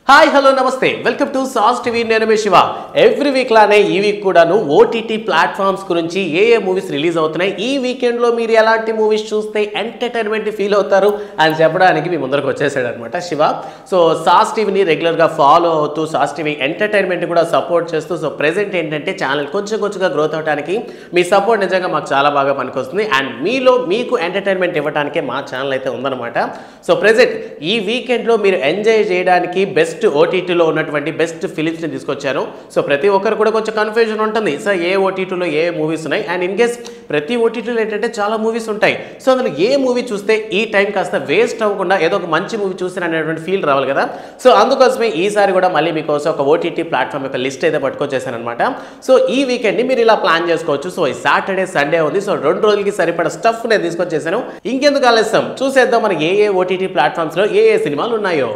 Hi hello నమస్తే welcome to sauce TV నేను మీ Shiva every week లానే ఈ వీక్ కూడాను ఓటీటీ ప్లాట్ఫామ్స్ గురించి ఏ మూవీస్ రిలీజ్ అవుతున్నాయి ఈ వీకెండ్ లో మీరు ఎలాంటి మూవీస్ చూస్తే ఎంటర్టైన్మెంట్ ఫీల్ అవుతారు అని చెప్పడానికి మీ ముందరకు వచ్చేసాడు అనమాట శివ. సో సాస్ టీవీని రెగ్యులర్ గా ఫాలో అవుతూ సాస్ టీవీ ఎంటర్టైన్మెంట్ కూడా సపోర్ట్ చేస్తూ సో ప్రెసెంట్ ఏంటంటే ఛానల్ కొంచెంగా గ్రోత్ అవడానికి మీ సపోర్ట్ నిజంగా మాకు చాలా బాగా పనికొస్తుంది అండ్ మీకు ఎంటర్టైన్మెంట్ ఇవ్వడానికే మా ఛానల్ అయితే ఉందన్నమాట. సో ప్రెసెంట్ ఈ వీకెండ్ లో మీరు ఎంజాయ్ చేయడానికి బెస్ట్ ఓటీటీలో ఉన్నటువంటి బెస్ట్ ఫిలిమ్స్ని తీసుకొచ్చాను. సో ప్రతి ఒక్కరు కూడా కొంచెం కన్ఫ్యూజన్ ఉంటుంది, సో ఏ ఓటీటీలో ఏ మూవీస్ ఉన్నాయి అండ్ ఇన్ కేస్ ప్రతి ఓటీటీలో ఏంటంటే చాలా మూవీస్ ఉంటాయి. సో అందులో ఏ మూవీ చూస్తే ఈ టైం కాస్త వేస్ట్ అవ్వకుండా ఏదో ఒక మంచి మూవీ చూసిన అనేటువంటి ఫీల్ రావాలి కదా. సో అందుకోసమే ఈసారి కూడా మళ్ళీ మీకోసం ఒక ఓటీటీ ప్లాట్ఫామ్ యొక్క లిస్ట్ అయితే పట్టుకొచ్చేసాను అనమాట. సో ఈ వీకెండ్ని మీరు ఇలా ప్లాన్ చేసుకోవచ్చు. సో ఈ సాటర్డే సండే ఉంది, సో 2 రోజులకి సరిపడా స్టఫ్ నేను తీసుకొచ్చేసాను. ఇంకెందుకు ఆలస్యం, చూసేద్దాం మన ఏ ఓటీటీ ప్లాట్ఫామ్స్లో ఏ సినిమాలు ఉన్నాయో.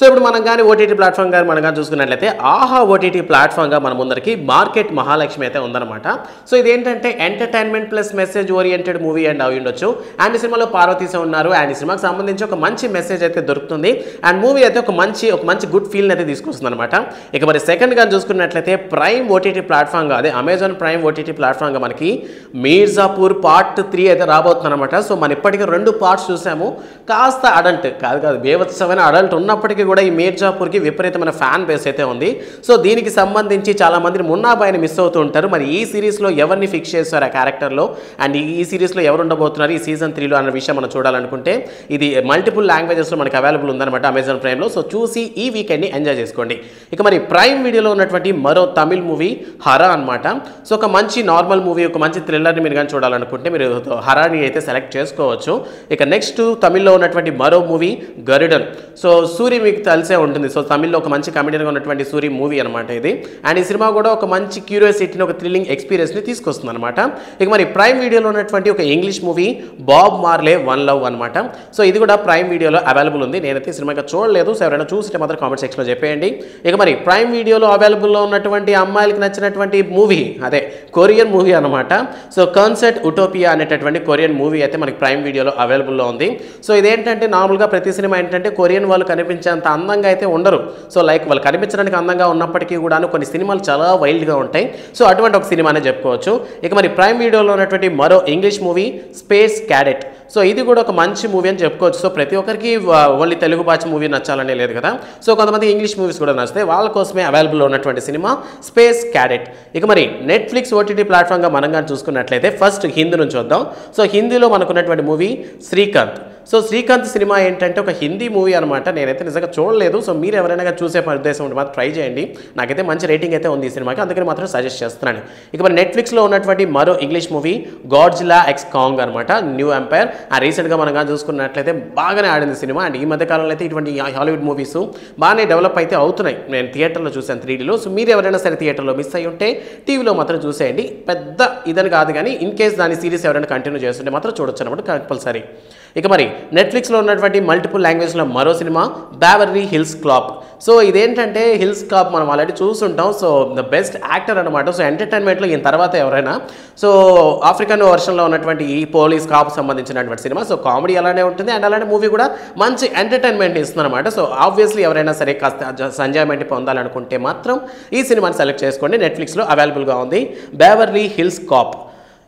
సో ఇప్పుడు మనం కానీ ఓటీటీ ప్లాట్ఫామ్ కానీ మనం కానీ చూసుకున్నట్లయితే ఆహా ఓటీటీ ప్లాట్ఫామ్గా మన ముందరికి మార్కెట్ మహాలక్ష్మి అయితే ఉందన్నమాట. సో ఇదేంటంటే entertainment plus message oriented movie and అవి ఉండొచ్చు. అండ్ ఈ సినిమాలో పార్వతీశ ఉన్నారు అండ్ ఈ సినిమాకి సంబంధించి ఒక మంచి మెసేజ్ అయితే దొరుకుతుంది అండ్ మూవీ అయితే ఒక మంచి గుడ్ ఫీల్ అయితే తీసుకొస్తుంది అనమాట. ఇక మరి సెకండ్ గా చూసుకున్నట్లయితే ప్రైమ్ ఓటీటీ ప్లాట్ఫామ్గా అదే అమెజాన్ ప్రైమ్ ఓటీటీ ప్లాట్ఫామ్గా మనకి మీర్జాపూర్ పార్ట్ 3 అయితే రాబోతుంది అనమాట. సో మనం ఇప్పటికీ 2 పార్ట్స్ చూసాము. కాస్త అడల్ట్ కాదు బేవత్సమైన అడల్ట్ ఉన్నప్పటికీ కూడా ఈ మీర్జాపూర్కి విపరీతమైన ఫ్యాన్ బేస్ అయితే ఉంది. సో దీనికి సంబంధించి చాలా మంది మున్నాబాయిని మిస్ అవుతూ ఉంటారు. మరి ఈ సిరీస్లో ఎవరిని ఫిక్స్ చేస్తారు ఆ క్యారెక్టర్లో అండ్ ఈ సిరీస్లో ఎవరు ఉండబోతున్నారు ఈ సీజన్ 3లో అన్న విషయం మనం చూడాలనుకుంటే ఇది మల్టిపుల్ లాంగ్వేజెస్లో మనకి అవైలబుల్ ఉందన్నమాట అమెజాన్ ప్రైమ్లో. సో చూసి ఈ వీకెండ్ని ఎంజాయ్ చేసుకోండి. ఇక మరి ప్రైమ్ వీడియోలో ఉన్నటువంటి మరో తమిళ్ మూవీ హరా అనమాట. సో ఒక మంచి నార్మల్ మూవీ ఒక మంచి థ్రిల్లర్ని మీరు కానీ చూడాలనుకుంటే మీరు హరాని అయితే సెలెక్ట్ చేసుకోవచ్చు. ఇక నెక్స్ట్ తమిళ్లో ఉన్నటువంటి మరో మూవీ గరుడన్. సో సూరి మీకు తెలిసే ఉంటుంది. సో తమిళ్లో ఒక మంచి కమెడియన్గా ఉన్నటువంటి సూరి మూవీ అనమాట ఇది. అండ్ ఈ సినిమా కూడా ఒక మంచి క్యూరియాసిటీని ఒక థ్రిల్లింగ్ ఎక్స్పీరియన్స్ని తీసుకొస్తుంది అనమాట. ఇక మరి ప్రైమ్ వీడియోలో ఉన్నటువంటి ఒక English movie Bob మార్లే one love అనమాట. సో ఇది కూడా ప్రైమ్ వీడియోలో అవైలబుల్ ఉంది. నేనైతే సినిమాగా చూడలేదు. సో ఎవరైనా చూస్తే మాత్రం కామెంట్ సెక్షన్లో చెప్పేయండి. ఇక మరి ప్రైమ్ వీడియోలో అవైలబుల్లో ఉన్నటువంటి అమ్మాయిలకి నచ్చినటువంటి మూవీ అదే కొరియన్ మూవీ అనమాట. సో కాన్సెప్ట్ ఉటోపియా అనేటటువంటి కొరియన్ మూవీ అయితే మనకి ప్రైమ్ వీడియోలో అవైలబుల్లో ఉంది. సో ఇదేంటంటే నార్మల్గా ప్రతి సినిమా ఏంటంటే కొరియన్ వాళ్ళు కనిపించేంత అందంగా అయితే ఉండరు. సో లైక్ వాళ్ళు కనిపించడానికి అందంగా ఉన్నప్పటికీ కూడా కొన్ని సినిమాలు చాలా వైల్డ్గా ఉంటాయి. సో అటువంటి ఒక సినిమానే చెప్పుకోవచ్చు. ఇక మరి ప్రైమ్ వీడియోలో ఉన్నటువంటి మరో English movie space cadet. So ఇది కూడా ఒక మంచి మూవీ అని చెప్పుకోవచ్చు. సో ప్రతి ఒక్కరికి ఓన్లీ తెలుగు భాష మూవీ నచ్చాలనే లేదు కదా. సో కొంతమంది ఇంగ్లీష్ మూవీస్ కూడా నచ్చుతాయి, వాళ్ళ కోసమే అవైలబుల్లో ఉన్నటువంటి సినిమా స్పేస్ క్యాడెట్. ఇక మరి నెట్ఫ్లిక్స్ ఓటీటీ ప్లాట్ఫామ్గా మనం కానీ చూసుకున్నట్లయితే ఫస్ట్ హిందీ నుంచి వద్దాం. సో హిందీలో మనకున్నటువంటి movie Srikanth. So Srikanth cinema ఏంటంటే ఒక హిందీ మూవీ అనమాట. నేనైతే నిజంగా చూడలేదు. సో మీరు ఎవరైనా చూసే ఉద్దేశం ఉంటే మాత్రం ట్రై చేయండి. నాకైతే మంచి రేటింగ్ అయితే ఉంది ఈ సినిమాకి, అందుకని మాత్రం సజెస్ట్ చేస్తున్నాను. ఇక మరి నెట్ఫ్లిక్స్లో ఉన్నటువంటి మరో English movie Godzilla X Kong అనమాట, న్యూ ఎంపైర్. ఆ రీసెంట్గా మనం కానీ చూసుకున్నట్లయితే బాగానే ఆడింది సినిమా. అండ్ ఈ మధ్యకాలంలో అయితే ఇటువంటి హాలీవుడ్ మూవీస్ బాగానే డెవలప్ అయితే అవుతున్నాయి. నేను థియేటర్లో చూసాను 3Dలో. సో మీరు ఎవరైనా సరే థియేటర్లో మిస్ అయ్యి ఉంటే టీవీలో మాత్రం చూసేయండి. పెద్ద ఇదని కాదు కానీ ఇన్ కేస్ దాని సిరీస్ ఎవరైనా కంటిన్యూ చేస్తుంటే మాత్రం చూడొచ్చు అనమాట కంపల్సరీ. ఇక మరి నెట్ఫ్లిక్స్లో ఉన్నటువంటి మల్టిపుల్ లాంగ్వేజ్లో మరో cinema Beverly hills clap. So ఇదేంటంటే హిల్స్ క్లాప్ మనం ఆల్రెడీ చూస్తుంటాం. సో ద బెస్ట్ యాక్టర్ అనమాట. సో ఎంటర్టైన్మెంట్లో ఈయన తర్వాత ఎవరైనా సో ఆఫ్రికన్ వర్షన్లో ఉన్నటువంటి ఈ పోలీస్ కాప్ సంబంధించినటువంటి సినిమా. సో కామెడీ అలానే ఉంటుంది అండ్ అలానే మూవీ కూడా మంచి ఎంటర్టైన్మెంట్ ఇస్తుంది అనమాట. సో ఆబ్వియస్లీ ఎవరైనా సరే కాస్త ఎంజాయ్మెంట్ పొందాలనుకుంటే మాత్రం ఈ సినిమాని సెలెక్ట్ చేసుకోండి. నెట్ఫ్లిక్స్లో అవైలబుల్గా ఉంది బెవర్లీ హిల్స్ కాప్.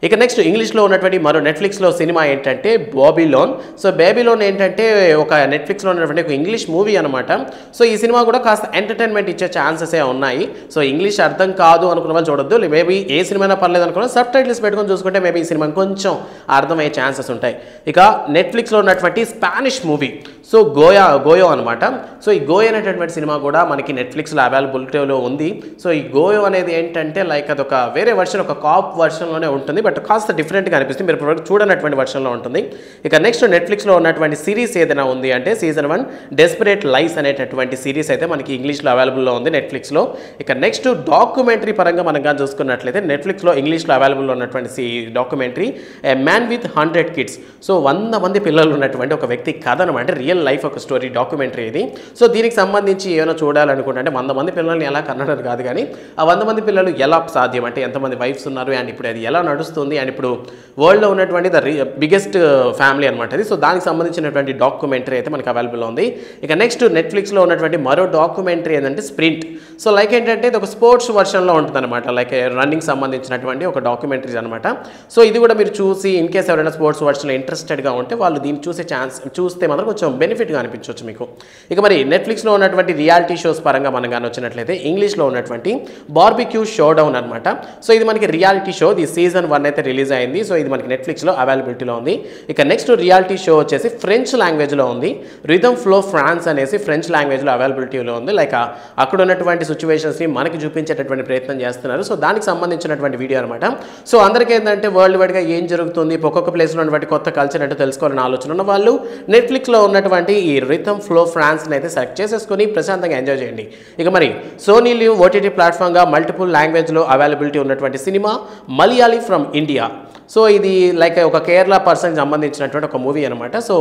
ఇక నెక్స్ట్ ఇంగ్లీష్లో ఉన్నటువంటి మరో నెట్ఫ్లిక్స్లో సినిమా ఏంటంటే బాబిలోన్. సో బాబిలోన్ ఏంటంటే ఒక నెట్ఫ్లిక్స్లో ఉన్నటువంటి ఒక ఇంగ్లీష్ మూవీ అనమాట. సో ఈ సినిమా కూడా కాస్త ఎంటర్టైన్మెంట్ ఇచ్చే ఛాన్సెస్ ఉన్నాయి. సో ఇంగ్లీష్ అర్థం కాదు అనుకున్న వాళ్ళు చూడొద్దు. మేబీ ఏ సినిమా పర్లేదు అనుకున్నా సబ్ టైటిల్స్ పెట్టుకొని చూసుకుంటే మేబీ ఈ సినిమా కొంచెం అర్థమయ్యే ఛాన్సెస్ ఉంటాయి. ఇక నెట్ఫ్లిక్స్లో ఉన్నటువంటి స్పానిష్ మూవీ సో గోయో అనమాట. సో ఈ గోయో అనేటటువంటి సినిమా కూడా మనకి నెట్ఫ్లిక్స్లో అవైలబిలిటీలో ఉంది. సో ఈ గోయో అనేది ఏంటంటే లైక్ అదొక వేరే వర్షన్, ఒక కాప్ వర్షన్లోనే ఉంటుంది, బట్ కాస్త డిఫరెంట్గా అనిపిస్తుంది. మీరు చూడనటువంటి వర్షన్లో ఉంటుంది. ఇక నెక్స్ట్ నెట్ఫ్లిక్స్లో ఉన్నటువంటి సిరీస్ ఏదైనా ఉంది అంటే సీజన్ 1 డెస్పరేట్ లైస్ అనేటటువంటి సిరీస్ అయితే మనకి ఇంగ్లీష్లో అవైలబుల్లో ఉంది నెట్ఫ్లిక్స్లో. ఇక నెక్స్ట్ డాక్యుమెంటరీ పరంగా మనం కానీ చూసుకున్నట్లయితే నెట్ఫ్లిక్స్లో ఇంగ్లీష్లో అవైలబుల్లో ఉన్నటువంటి documentary A man with 100 kids. So 100 మంది పిల్లలు ఉన్నటువంటి ఒక వ్యక్తి కథ అనమాట. రియల్ రియల్ లైఫ్ ఒక స్టోరీ డాక్యుమెంటరీ ఇది. సో దీనికి సంబంధించి ఏమైనా చూడాలనుకుంటే అంటే 100 మంది పిల్లల్ని ఎలా కన్నడం కాదు కానీ ఆ 100 మంది పిల్లలు ఎలా సాధ్యం అంటే ఎంతమంది వైఫ్స్ ఉన్నారు అండ్ ఇప్పుడు అది ఎలా నడుస్తుంది అండ్ ఇప్పుడు వరల్డ్లో ఉన్నటువంటి బిగ్గెస్ట్ ఫ్యామిలీ అనమాట అది. సో దానికి సంబంధించినటువంటి డాక్యుమెంటరీ అయితే మనకి అవైలబుల్ ఉంది. ఇక నెక్స్ట్ నెట్ఫ్లిక్స్లో ఉన్నటువంటి మరో డాక్యుమెంటరీ ఏంటంటే స్ప్రింట్. సో లైక్ ఏంటంటే ఇది ఒక స్పోర్ట్స్ వర్షన్లో ఉంటుంది అనమాట, లైక్ రన్నింగ్ సంబంధించినటువంటి ఒక డాక్యుమెంటరీస్ అనమాట. సో ఇది కూడా మీరు చూసి ఇన్ కేస్ ఎవరైనా స్పోర్ట్స్ వర్షన్లో ఇంట్రెస్టెడ్గా ఉంటే వాళ్ళు దీన్ని చూస్తే మాత్రం కొంచెం బెనిఫిట్గా అనిపించవచ్చు మీకు. ఇక మరి నెట్ఫ్లిక్స్లో ఉన్నటువంటి రియాలిటీ షోస్ పరంగా మనం కానీ వచ్చినట్లయితే ఇంగ్లీష్లో ఉన్నటువంటి బార్బిక్యూ షో డౌన్ అనమాట. సో ఇది మనకి రియాలిటీ షో, ఇది సీజన్ 1 అయితే రిలీజ్ అయింది. సో ఇది మనకి నెట్ఫ్లిక్స్లో అవైలబిలిటీలో ఉంది. ఇక నెక్స్ట్ రియాలిటీ షో వచ్చేసి ఫ్రెంచ్ లాంగ్వేజ్లో ఉంది. రిథమ్ ఫ్లో ఫ్రాన్స్ అనేసి ఫ్రెంచ్ లాంగ్వేజ్లో అవైలబిలిటీలో ఉంది. లైక్ అక్కడ ఉన్నటువంటి సిచ్యువేషన్స్ని మనకి చూపించేటటువంటి ప్రయత్నం చేస్తున్నారు. సో దానికి సంబంధించినటువంటి వీడియో అనమాట. సో అందరికీ ఏంటంటే వరల్డ్ వైడ్గా ఏం జరుగుతుంది, ఒక్కొక్క ప్లేస్లో ఉన్నటువంటి కొత్త కల్చర్ అంటే తెలుసుకోవాలని ఆలోచన ఉన్న వాళ్ళు నెట్ఫ్లిక్స్లో ఉన్నటువంటి ఈ రిథమ్ ఫ్లో ఫ్రాన్స్ని అయితే సెలెక్ట్ చేసేసుకొని ప్రశాంతంగా ఎంజాయ్ చేయండి. ఇక మరి సోనీ లివ్ ఓటీటీ ప్లాట్ఫామ్గా మల్టిపుల్ లాంగ్వేజ్లో అవైలబిలిటీ ఉన్నటువంటి cinema Malayali from India. So ఇది లైక్ ఒక కేరళ పర్సన్కి సంబంధించినటువంటి ఒక మూవీ అనమాట. సో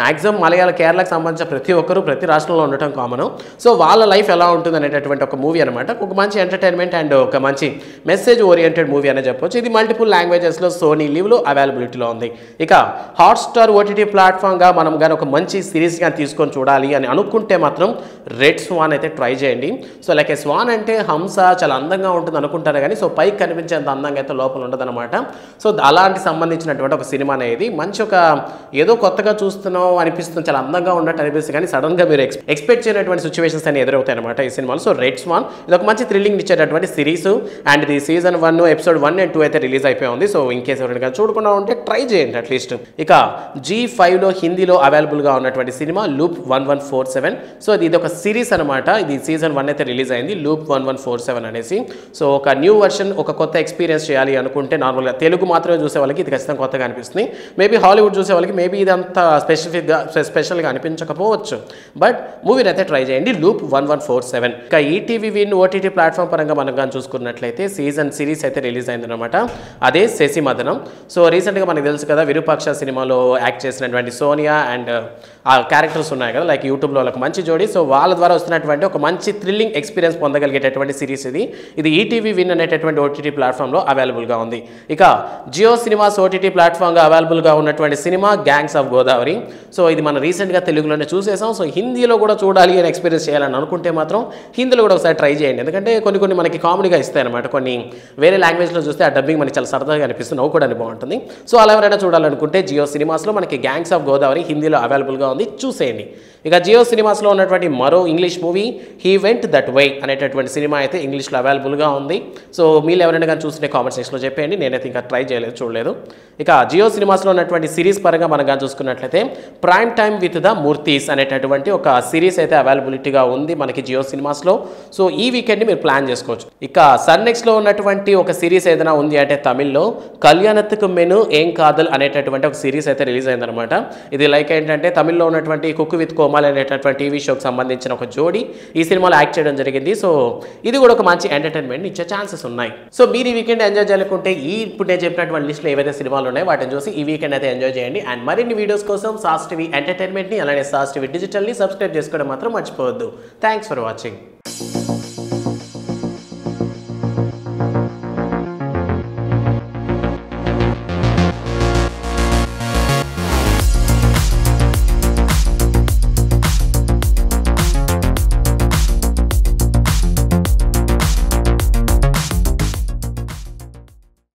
మ్యాక్సిమం కేరళకు సంబంధించిన ప్రతి ఒక్కరు ప్రతి రాష్ట్రంలో ఉండటం కామన్. సో వాళ్ళ లైఫ్ ఎలా ఉంటుంది అనేటటువంటి ఒక మూవీ అనమాట. ఒక మంచి ఎంటర్టైన్మెంట్ అండ్ ఒక మంచి మెసేజ్ ఓరియంటెడ్ మూవీ అనే చెప్పొచ్చు. ఇది మల్టిపుల్ లాంగ్వేజెస్లో సోనీ లివ్లో అవైలబిలిటీలో ఉంది. ఇక హాట్స్టార్ ఓటీటీ ప్లాట్ఫామ్గా మనం కానీ ఒక మంచి సిరీస్ కానీ తీసుకొని చూడాలి అని అనుకుంటే మాత్రం రెడ్ స్వాన్ అయితే ట్రై చేయండి. సో లైక్ స్వాన్ అంటే హంస చాలా అందంగా ఉంటుంది అనుకుంటారు కానీ సో పైకి కనిపించేంత అందంగా అయితే లోపల ఉండదు అనమాట. సో అలాంటి సంబంధించినటువంటి ఒక సినిమా అనేది మంచి ఒక ఏదో కొత్తగా చూస్తున్నాం అనిపిస్తుంది, చాలా అందంగా ఉన్నట్టు అనిపిస్తుంది కానీ సడన్గా మీరు ఎక్స్పెక్ట్ చేయనటువంటి సిచ్యువేషన్స్ అని ఎదురవుతాయి అనమాట ఈ సినిమాలో. సో రెడ్ స్వాన్ ఇది ఒక మంచి థ్రిల్లింగ్ ఇచ్చేటటువంటి సిరీస్ అండ్ ఇది సీజన్ 1 ఎపిసోడ్ 1 and 2 అయితే రిలీజ్ అయిపోయి ఉంది. సో ఇన్ కేసు ఎవరైనా చూడకుండా ఉంటే ట్రై చేయండి అట్లీస్ట్. ఇక G5లో హిందీలో అవైలబుల్గా ఉన్నటువంటి సినిమా లూప్ 1147. సో ఇది ఒక సిరీస్ అనమాట. ఇది సీజన్ 1 అయితే రిలీజ్ అయింది లూప్ 1147 అనేసి. సో ఒక న్యూ వర్షన్, ఒక కొత్త ఎక్స్పీరియన్స్ చేయాలి అనుకుంటే నార్మల్గా తెలుగు మాత్రమే చూసే వాళ్ళకి ఇది ఖచ్చితంగా కొత్తగా అనిపిస్తుంది. మేబీ హాలీవుడ్ చూసే వాళ్ళకి మేబీ ఇది అంత స్పెషల్గా అనిపించకపోవచ్చు, బట్ మూవీని అయితే ట్రై చేయండి లూప్ 1147. ఇక ఈటీవీ విన్ ఓటీటీ ప్లాట్ఫామ్ పరంగా మనం కానీ చూసుకున్నట్లయితే సీజన్ సిరీస్ అయితే రిలీజ్ అయిందనమాట. అదే శశిమదనం. సో రీసెంట్గా మనకు తెలుసు కదా విరూపాక్ష సినిమాలో యాక్ట్ చేసినటువంటి సోనియా అండ్ ఆ క్యారెక్టర్స్ ఉన్నాయి కదా లైక్ యూట్యూబ్లో వాళ్ళకి మంచి జోడి. సో వాళ్ళ ద్వారా వస్తున్నటువంటి ఒక మంచి థ్రిల్లింగ్ ఎక్స్పీరియన్స్ పొందగలిగేటటువంటి సిరీస్ ఇది ఈటీవీ విన్ అనేటటువంటి ఓటీటీ ప్లాట్ఫామ్లో అవైలబుల్గా ఉంది. ఇక జియో సినిమాస్ ఓటీటీ ప్లాట్ఫామ్గా అవైలబుల్గా ఉన్నటువంటి cinema gangs of Godavari. So ఇది మనం రీసెంట్గా తెలుగులోనే చూసేసాం. సో హిందీలో కూడా చూడాలి అని ఎక్స్పీరియన్స్ చేయాలని అనుకుంటే మాత్రం హిందీలో కూడా ఒకసారి ట్రై చేయండి. ఎందుకంటే కొన్ని మనకి కామెడీగా ఇస్తాయి అనమాట. కొన్ని వేరే లాంగ్వేజ్లో చూస్తే ఆ డబ్బింగ్ మనకి చాలా సరదాగా అనిపిస్తుంది, నవ్వుకోవడానికి బాగుంటుంది. సో అలా ఎవరైనా చూడాలనుకుంటే జియో సినిమాస్లో మనకి గ్యాంగ్స్ ఆఫ్ గోదావరి హిందీలో అవైలబుల్గా ఉంది, చూసేయండి. ఇక జియో సినిమాస్లో ఉన్నటువంటి మరో English movie he went that way అనేటటువంటి సినిమా అయితే ఇంగ్లీష్లో అవైలబుల్గా ఉంది. సో మీరు ఎవరైనా కానీ చూస్తుంటే కామెంట్ సెక్షన్లో చెప్పేయండి, నేనైతే ఇంకా ట్రై చేయలేదు, చూడలేదు. ఇక జియో సినిమాస్లో ఉన్నటువంటి సిరీస్ పరంగా మనం కానీ చూసుకున్నట్లయితే ప్రైమ్ టైమ్ విత్ ద మూర్తీస్ అనేటటువంటి ఒక సిరీస్ అయితే అవైలబిలిటీగా ఉంది మనకి జియో సినిమాస్లో. సో ఈ వీకెండ్ని మీరు ప్లాన్ చేసుకోవచ్చు. ఇక సన్ నెక్స్ట్లో ఉన్నటువంటి ఒక సిరీస్ ఏదైనా ఉంది అంటే తమిళ్లో కళ్యాణత్తుకు మెను ఏం కాదల్ అనేటటువంటి ఒక సిరీస్ అయితే రిలీజ్ అయిందనమాట. ఇది లైక్ ఏంటంటే తమిళ్లో ఉన్నటువంటి కుక్కు విత్ కోమాల్ అనేటటువంటి టీవీ షోకి సంబంధించిన ఒక జోడీ ఈ సినిమాలో యాక్ట్ చేయడం జరిగింది. సో ఇది కూడా ఒక మంచి ఎంటర్టైన్మెంట్ ఇచ్చే ఛాన్సెస్ ఉన్నాయి. సో మీరు ఈ వీకెండ్ ఎంజాయ్ చేయాలనుకుంటే ఇప్పుడు నేను చెప్పినటువంటి లిస్ట్లో ఏవైతే సినిమాలు ఉన్నాయో వాటిని చూసి ఈ వీకెండ్ అయితే ఎంజాయ్ చేయండి. అండ్ మరిన్ని వీడియోస్ కోసం సాస్ టీవీ ఎంటర్టైన్మెంట్ని అలానే సాస్ టీవీ డిజిటల్ని సబ్స్క్రైబ్ చేసుకోవడం మాత్రం మర్చిపోవద్దు. Thanks for watching.